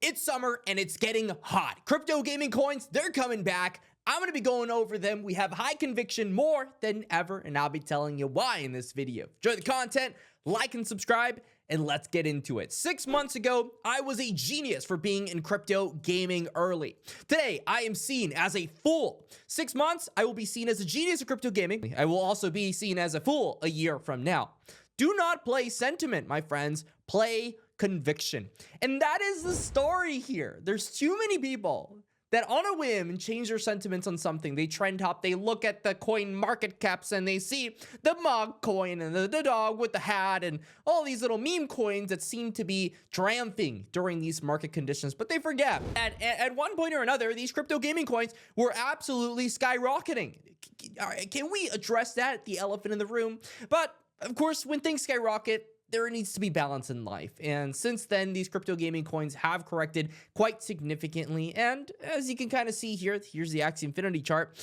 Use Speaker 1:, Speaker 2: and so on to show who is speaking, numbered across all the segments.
Speaker 1: It's summer and it's getting hot. Crypto gaming coins, they're coming back. I'm going to be going over them. We have high conviction more than ever, and I'll be telling you why in this video. Enjoy the content, like and subscribe, and let's get into it. 6 months ago, I was a genius for being in crypto gaming early. Today, I am seen as a fool. 6 months, I will be seen as a genius of crypto gaming. I will also be seen as a fool a year from now. Do not play sentiment, my friends. Play conviction. And that is the story here. There's too many people that on a whim change their sentiments on something. They trend hop, they look at the coin market caps and they see the mug coin and the dog with the hat and all these little meme coins that seem to be triumphing during these market conditions. But they forget at one point or another, these crypto gaming coins were absolutely skyrocketing. Can we address that, the elephant in the room? But of course, when things skyrocket, there needs to be balance in life. And since then, these crypto gaming coins have corrected quite significantly. And as you can kind of see here, here's the Axie Infinity chart.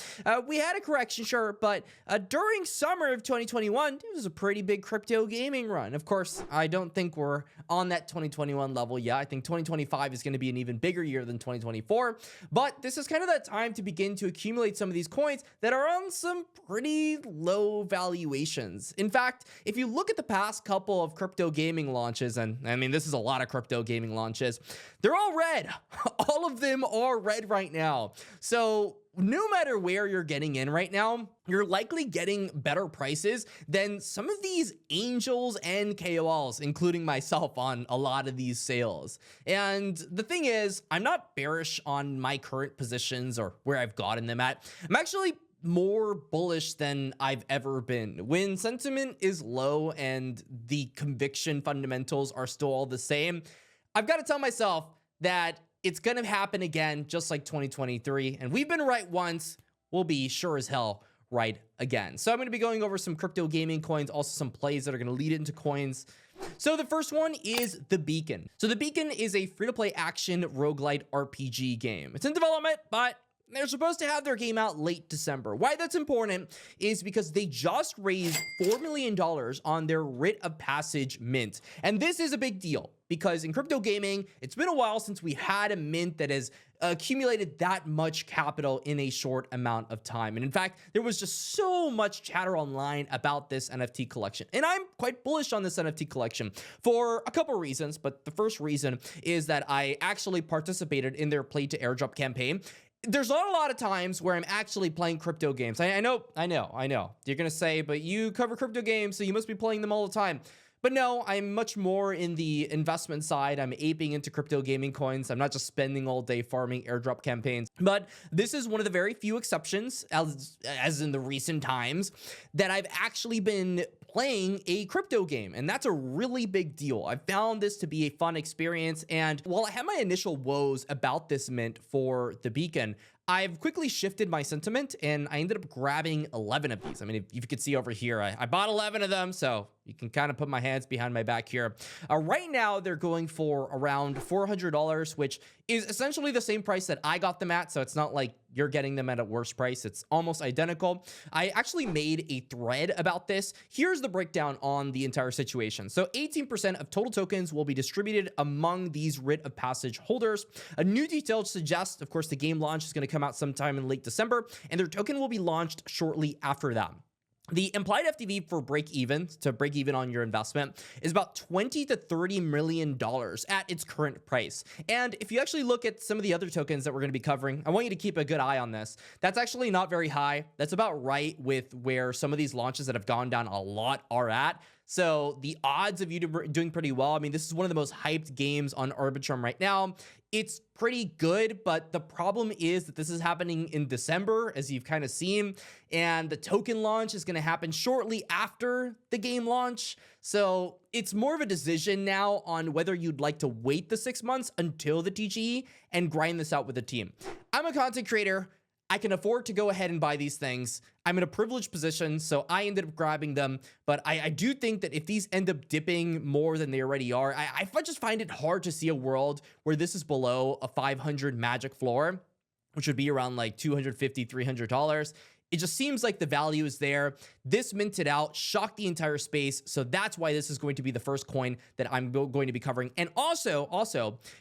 Speaker 1: We had a correction, sure, but during summer of 2021, it was a pretty big crypto gaming run. Of course, I don't think we're on that 2021 level yet. I think 2025 is going to be an even bigger year than 2024. But this is kind of that time to begin to accumulate some of these coins that are on some pretty low valuations. In fact, if you look at the past couple of crypto gaming launches, and I mean, this is a lot of crypto gaming launches, they're all red. All of them are red right now. So no matter where you're getting in right now, you're likely getting better prices than some of these angels and KOLs, including myself, on a lot of these sales. And the thing is, I'm not bearish on my current positions or where I've gotten them at. I'm actually more bullish than I've ever been. When sentiment is low and the conviction fundamentals are still all the same, I've got to tell myself that it's going to happen again, just like 2023. And we've been right once, we'll be sure as hell right again. So I'm going to be going over some crypto gaming coins, also some plays that are going to lead into coins. So the first one is the Beacon. So the Beacon is a free-to-play action roguelite RPG game. It's in development, but they're supposed to have their game out late December. Why that's important is because they just raised $4 million on their Writ of Passage mint. And this is a big deal because in crypto gaming, it's been a while since we had a mint that has accumulated that much capital in a short amount of time. And in fact, there was just so much chatter online about this NFT collection. And I'm quite bullish on this NFT collection for a couple of reasons. But the first reason is that I actually participated in their play to airdrop campaign. There's not a lot of times where I'm actually playing crypto games. I know. You're going to say, but you cover crypto games, so you must be playing them all the time. But no, I'm much more in the investment side. I'm aping into crypto gaming coins. I'm not just spending all day farming airdrop campaigns. But this is one of the very few exceptions, as in the recent times, that I've actually been playing a crypto game. And that's a really big deal. I found this to be a fun experience. And while I had my initial woes about this mint for the Beacon, I've quickly shifted my sentiment and I ended up grabbing 11 of these. I mean, if you could see over here, I bought 11 of them, so you can kind of put my hands behind my back here. Right now, they're going for around $400, which is essentially the same price that I got them at, so it's not like you're getting them at a worse price. It's almost identical. I actually made a thread about this. Here's the breakdown on the entire situation. So 18% of total tokens will be distributed among these Writ of Passage holders. A new detail suggests, of course, the game launch is going to come out sometime in late December, and their token will be launched shortly after that. The implied FTV for break even on your investment is about $20 to $30 million at its current price. And if you actually look at some of the other tokens that we're going to be covering, I want you to keep a good eye on this. That's actually not very high. That's about right with where some of these launches that have gone down a lot are at. So the odds of you doing pretty well, I mean, this is one of the most hyped games on Arbitrum right now. It's pretty good, but the problem is that this is happening in December, as you've kind of seen, and the token launch is going to happen shortly after the game launch. So it's more of a decision now on whether you'd like to wait the 6 months until the TGE and grind this out with the team. I'm a content creator. I can afford to go ahead and buy these things. I'm in a privileged position, so I ended up grabbing them. But I do think that if these end up dipping more than they already are, I just find it hard to see a world where this is below a 500 magic floor, which would be around like $250, $300. it just seems like the value is there. This minted out, shocked the entire space. So that's why this is going to be the first coin that I'm going to be covering. And also,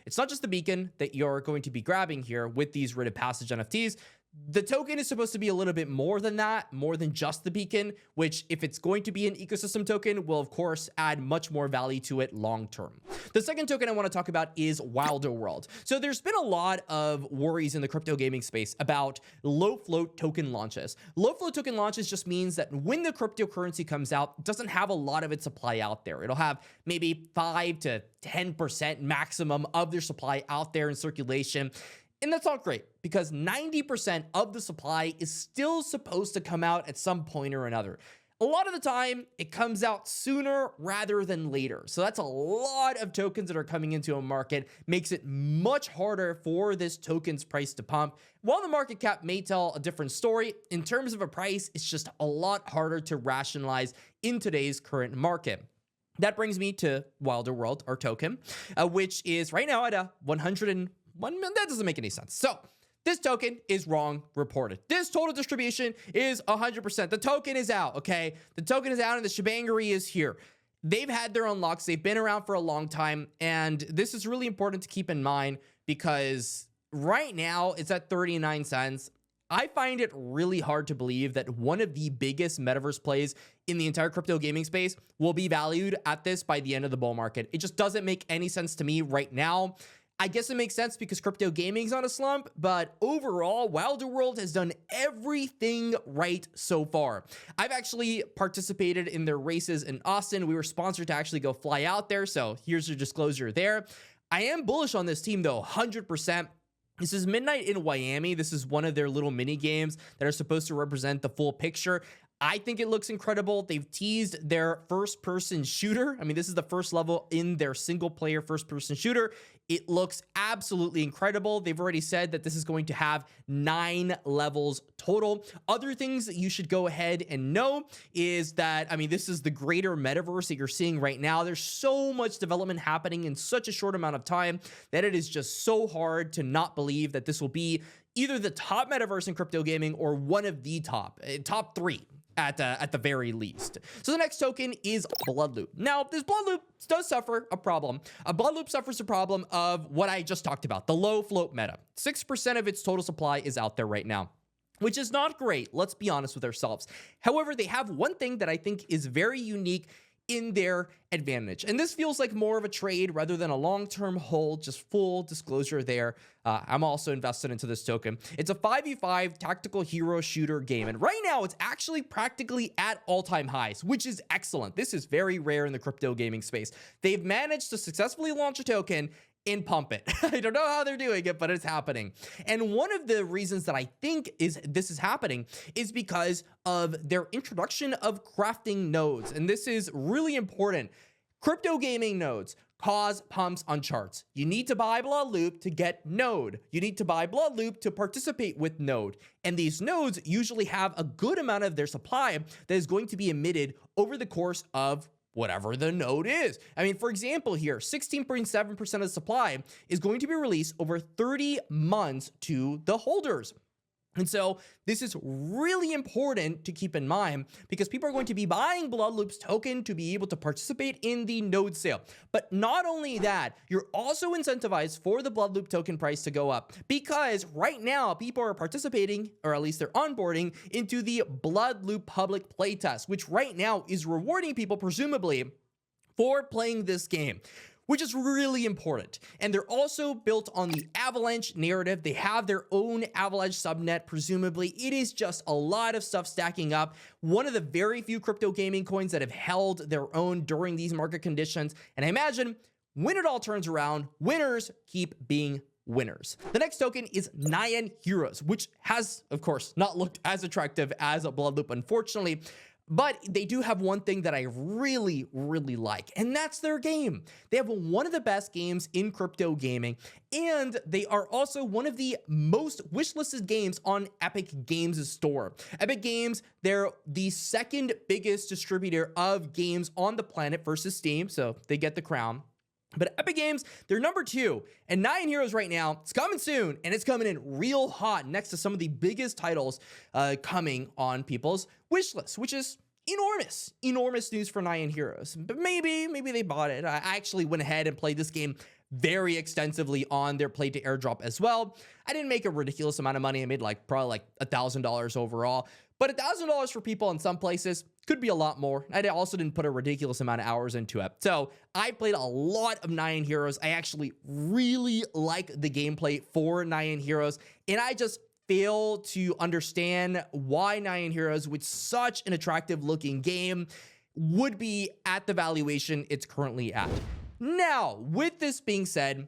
Speaker 1: it's not just the beacon that you're going to be grabbing here with these Rite of Passage NFTs. The token is supposed to be a little bit more than that, more than just the beacon, which if it's going to be an ecosystem token, will of course add much more value to it long term. The second token I want to talk about is 𝐉𝐤𝐽. So there's been a lot of worries in the crypto gaming space about low float token launches. Low float token launches just means that when the cryptocurrency comes out, it doesn't have a lot of its supply out there. It'll have maybe 5 to 10% maximum of their supply out there in circulation. And that's not great because 90% of the supply is still supposed to come out at some point or another. A lot of the time, it comes out sooner rather than later. So that's a lot of tokens that are coming into a market, makes it much harder for this token's price to pump. While the market cap may tell a different story, in terms of a price, it's just a lot harder to rationalize in today's current market. That brings me to 𝐉𝐤𝐽, our token, which is right now at a 101 million. That doesn't make any sense. So this token is wrong reported. This total distribution is 100%. The token is out, okay? The token is out and the shebangery is here. They've had their unlocks. They've been around for a long time. And this is really important to keep in mind because right now it's at 39 cents. I find it really hard to believe that one of the biggest metaverse plays in the entire crypto gaming space will be valued at this by the end of the bull market. It just doesn't make any sense to me right now. I guess it makes sense because crypto gaming's on a slump, but overall, 𝐉𝐤𝐽 has done everything right so far. I've actually participated in their races in Austin. We were sponsored to actually go fly out there, so here's your disclosure there. I am bullish on this team though, 100%. This is Midnight in Miami. This is one of their little mini games that are supposed to represent the full picture. I think it looks incredible. They've teased their first-person shooter. I mean, this is the first level in their single-player first-person shooter. It looks absolutely incredible. They've already said that this is going to have 9 levels total. Other things that you should go ahead and know is that, I mean, this is the greater metaverse that you're seeing right now. There's so much development happening in such a short amount of time that it is just so hard to not believe that this will be either the top metaverse in crypto gaming or one of the top 3. At the very least. So the next token is Bloodloop. Now, this Bloodloop does suffer a problem. A Bloodloop suffers a problem of what I just talked about, the low float meta. 6% of its total supply is out there right now, which is not great. Let's be honest with ourselves. However, they have one thing that I think is very unique in their advantage. And this feels like more of a trade rather than a long-term hold, just full disclosure there. I'm also invested into this token. It's a 5v5 tactical hero shooter game. And right now it's actually practically at all-time highs, which is excellent. This is very rare in the crypto gaming space. They've managed to successfully launch a token and pump it. I don't know how they're doing it, but it's happening. And one of the reasons that I think this is happening is because of their introduction of crafting nodes. And this is really important. Crypto gaming nodes cause pumps on charts. You need to buy Bloodloop to get node. You need to buy Bloodloop to participate with node. And these nodes usually have a good amount of their supply that is going to be emitted over the course of whatever the node is. I mean, for example here, 16.7% of the supply is going to be released over 30 months to the holders. And so this is really important to keep in mind because people are going to be buying Bloodloop's token to be able to participate in the node sale. But not only that, you're also incentivized for the Bloodloop token price to go up because right now people are participating, or at least they're onboarding into the Bloodloop public playtest, which right now is rewarding people presumably for playing this game, which is really important. And they're also built on the Avalanche narrative. They have their own Avalanche subnet, presumably. It is just a lot of stuff stacking up. One of the very few crypto gaming coins that have held their own during these market conditions. And I imagine when it all turns around, winners keep being winners. The next token is Nyan Heroes, which has, of course, not looked as attractive as a Bloodloop, unfortunately. But they do have one thing that I really, really like, and that's their game. They have one of the best games in crypto gaming, and they are also one of the most wishlisted games on Epic Games' store. Epic Games, they're the second biggest distributor of games on the planet versus Steam, so they get the crown. But Epic Games, they're number 2, and 9 Heroes right now, it's coming soon, and it's coming in real hot next to some of the biggest titles coming on people's wish list, which is enormous news for 9 Heroes. But maybe they bought it. I actually went ahead and played this game very extensively on their play to airdrop as well. I didn't make a ridiculous amount of money. I made probably like $1,000 overall, but $1,000 for people in some places could be a lot more. I also didn't put a ridiculous amount of hours into it. So I played a lot of 9 Heroes. I actually really like the gameplay for 9 Heroes, and I just fail to understand why 9 Heroes, with such an attractive looking game, would be at the valuation it's currently at. Now, with this being said,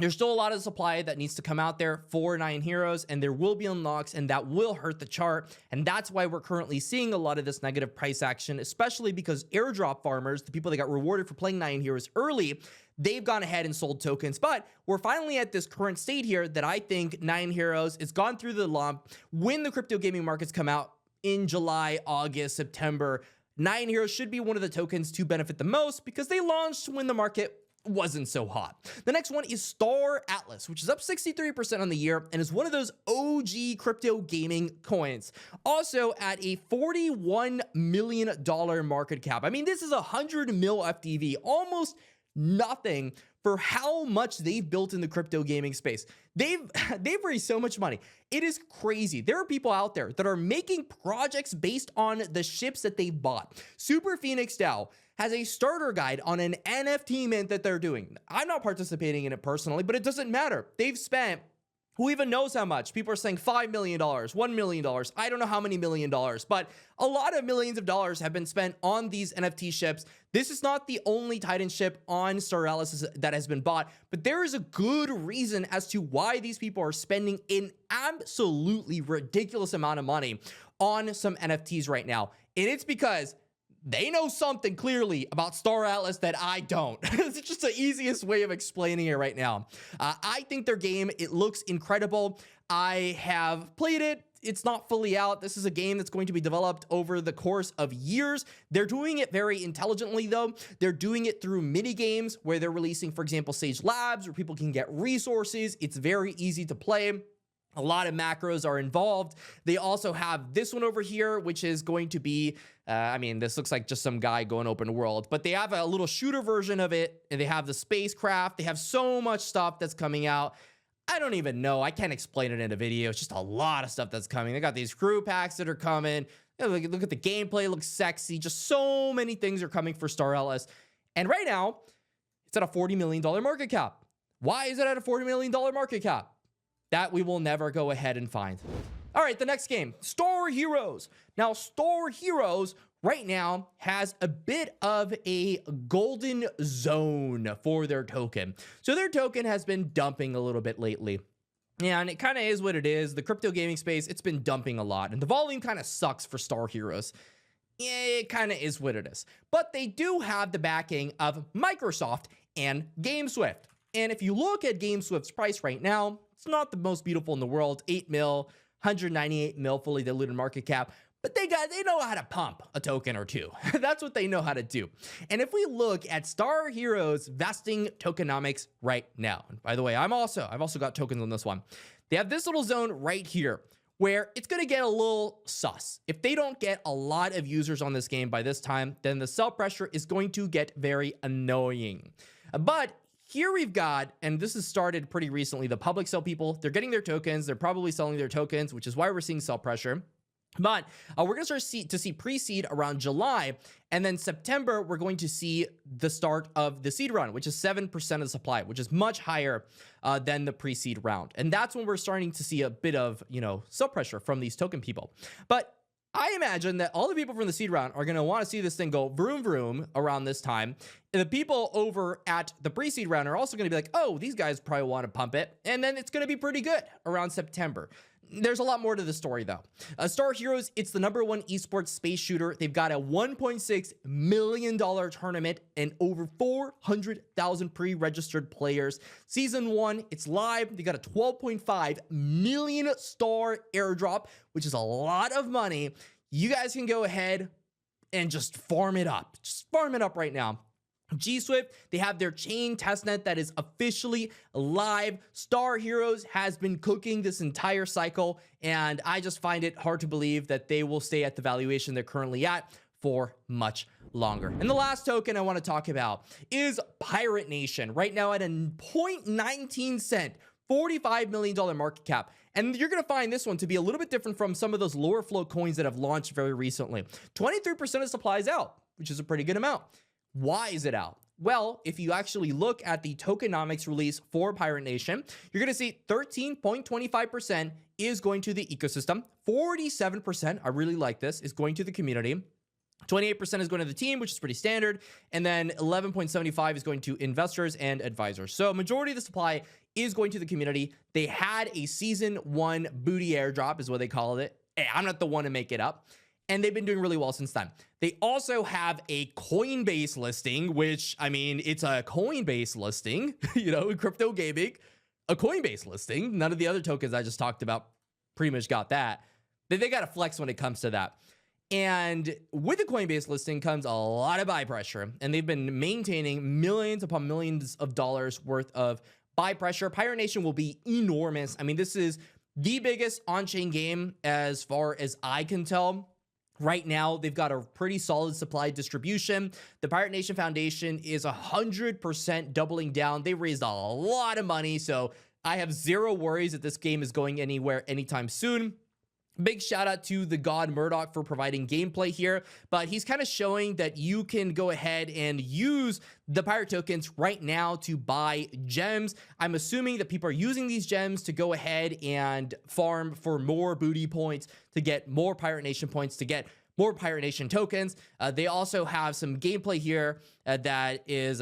Speaker 1: there's still a lot of supply that needs to come out there for 9 Heroes, and there will be unlocks, and that will hurt the chart, and that's why we're currently seeing a lot of this negative price action, especially because airdrop farmers, the people that got rewarded for playing 9 Heroes early, they've gone ahead and sold tokens. But we're finally at this current state here that I think 9 Heroes is gone through the lump. When the crypto gaming markets come out in July, August, September, 9 Heroes should be one of the tokens to benefit the most because they launched when the market wasn't so hot. The next one is Star Atlas, which is up 63% on the year and is one of those OG crypto gaming coins. Also at a $41 million market cap. I mean, this is 100 mil FDV, almost nothing for how much they've built in the crypto gaming space. They've raised so much money. It is crazy. There are people out there that are making projects based on the ships that they bought. Super Phoenix DAO has a starter guide on an NFT mint that they're doing. I'm not participating in it personally, but it doesn't matter. They've spent, who even knows how much? People are saying $5 million, $1 million. I don't know how many $1 million, but a lot of millions of dollars have been spent on these NFT ships. This is not the only Titan ship on Star Atlas that has been bought, but there is a good reason as to why these people are spending an absolutely ridiculous amount of money on some NFTs right now. And it's because they know something clearly about Star Atlas that I don't. It's just the easiest way of explaining it right now. I think their game, it looks incredible. I have played it. It's not fully out. This is a game that's going to be developed over the course of years. They're doing it very intelligently, though. They're doing it through mini games where they're releasing, for example, Sage Labs, where people can get resources. It's very easy to play. A lot of macros are involved. They also have this one over here, which is going to be, I mean, this looks like just some guy going open world, but they have a little shooter version of it, and they have the spacecraft. They have so much stuff that's coming out. I don't even know. I can't explain it in a video. It's just a lot of stuff that's coming. They got these crew packs that are coming. You know, look at the gameplay. It looks sexy. Just so many things are coming for Star Atlas. And right now, it's at a $40 million market cap. Why is it at a $40 million market cap? That we will never go ahead and find. All right, the next game, Star Heroes. Now, Star Heroes right now has a bit of a golden zone for their token. So their token has been dumping a little bit lately. Yeah, and it kind of is what it is. The crypto gaming space, it's been dumping a lot. And the volume kind of sucks for Star Heroes. Yeah, it kind of is what it is. But they do have the backing of Microsoft and GameSwift. And if you look at GameSwift's price right now, it's not the most beautiful in the world. 8 mil, 198 mil fully diluted market cap. But they know how to pump a token or two. That's what they know how to do. And if we look at Star Heroes vesting tokenomics right now, and by the way, I've also got tokens on this one. They have this little zone right here where it's going to get a little sus. If they don't get a lot of users on this game by this time, then the sell pressure is going to get very annoying. But here we've got, and this has started pretty recently, the public sell people, they're getting their tokens. They're probably selling their tokens, which is why we're seeing sell pressure. But we're going to start to see pre-seed around July, and then September, we're going to see the start of the seed run, which is 7% of the supply, which is much higher than the pre-seed round. And that's when we're starting to see a bit of, sell pressure from these token people. But I imagine that all the people from the seed round are going to want to see this thing go vroom vroom around this time. And the people over at the pre-seed round are also going to be like, oh, these guys probably want to pump it. And then it's going to be pretty good around September. There's a lot more to the story, though. Star Heroes, it's the #1 esports space shooter. They've got a $1.6 million tournament and over 400,000 pre-registered players. Season 1, it's live. They got a 12.5 million star airdrop, which is a lot of money. You guys can go ahead and just farm it up. Just farm it up right now. G-Swift, they have their chain testnet that is officially live. Star Heroes has been cooking this entire cycle, and I just find it hard to believe that they will stay at the valuation they're currently at for much longer. And the last token I want to talk about is Pirate Nation, right now at a 0.19 cent, $45 million market cap. And you're going to find this one to be a little bit different from some of those lower float coins that have launched very recently. 23% of supply is out, which is a pretty good amount. Why is it out? Well, if you actually look at the tokenomics release for Pirate Nation, you're going to see 13.25% is going to the ecosystem. 47%, I really like this, is going to the community. 28% is going to the team, which is pretty standard. And then 11.75 is going to investors and advisors. So majority of the supply is going to the community. They had a season 1 booty airdrop is what they called it. Hey, I'm not the one to make it up. And they've been doing really well since then. They also have a Coinbase listing, which, I mean, it's a Coinbase listing, you know, crypto gaming, a Coinbase listing. None of the other tokens I just talked about pretty much got that. They got to flex when it comes to that. And with the Coinbase listing comes a lot of buy pressure, and they've been maintaining millions upon millions of dollars worth of buy pressure. Pirate Nation will be enormous. I mean, this is the biggest on-chain game as far as I can tell. Right now, they've got a pretty solid supply distribution. The Pirate Nation Foundation is 100% doubling down. They raised a lot of money, so I have zero worries that this game is going anywhere anytime soon. Big shout out to the God Murdoch for providing gameplay here, but he's kind of showing that you can go ahead and use the pirate tokens right now to buy gems. I'm assuming that people are using these gems to go ahead and farm for more booty points, to get more Pirate Nation points, to get more Pirate Nation tokens. They also have some gameplay here that is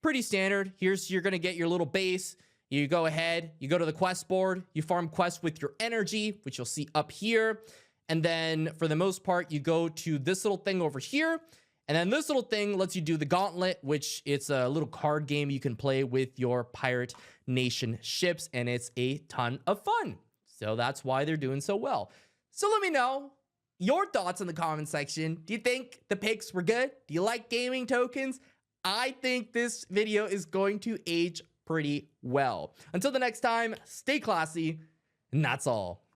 Speaker 1: pretty standard. You're going to get your little base. You go ahead, you go to the quest board, you farm quests with your energy, which you'll see up here. And then for the most part, you go to this little thing over here. And then this little thing lets you do the gauntlet, which it's a little card game you can play with your Pirate Nation ships. And it's a ton of fun. So that's why they're doing so well. So let me know your thoughts in the comment section. Do you think the picks were good? Do you like gaming tokens? I think this video is going to age pretty well. Until the next time, stay classy, and that's all.